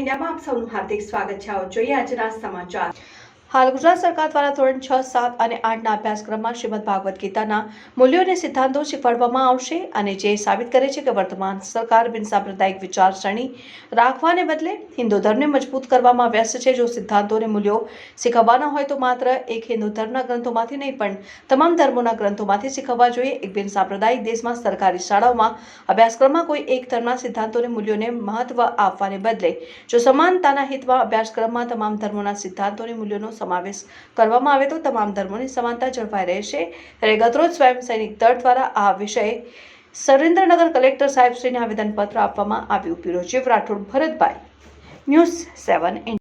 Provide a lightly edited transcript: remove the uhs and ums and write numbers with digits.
ઇન્ડિયામાં આપ સૌનું હાર્દિક સ્વાગત છે। આવો જોઈએ આજના સમાચાર। હાલ ગુજરાત સરકાર દ્વારા ધોરણ 6, 7 અને 8ના અભ્યાસક્રમમાં શ્રીમદ ભાગવત ગીતાના મૂલ્યો અને સિદ્ધાંતો શીખવાડવામાં આવશે અને જે સાબિત કરે છે કે વર્તમાન સરકાર બિનસાંપ્રદાયિક વિચારસરણી રાખવાને બદલે હિન્દુ ધર્મને મજબૂત કરવામાં વ્યસ્ત છે। જો સિદ્ધાંતો અને મૂલ્યો શીખવવાના હોય તો માત્ર એક હિન્દુ ધર્મના ગ્રંથોમાંથી નહીં પણ તમામ ધર્મોના ગ્રંથોમાંથી શીખવવા જોઈએ। એક બિનસાંપ્રદાયિક દેશમાં સરકારી શાળાઓમાં અભ્યાસક્રમમાં કોઈ એક ધર્મના સિદ્ધાંતો અને મૂલ્યોને મહત્વ આપવાને બદલે જો સમાનતાના હિતમાં અભ્યાસક્રમમાં તમામ ધર્મોના સિદ્ધાંતો અને મૂલ્યોનો સમાવેશ કરવામાં આવે તો તમામ ધર્મોની સમાનતા જળવાઈ રહેશે। ત્યારે ગતરોજ સ્વયં સૈનિક દળ દ્વારા આ વિષયે સુરેન્દ્રનગર કલેક્ટર સાહેબશ્રીને આવેદનપત્ર આપવામાં આવ્યું। Bureau chief Rathod Bharatbhai, news 7।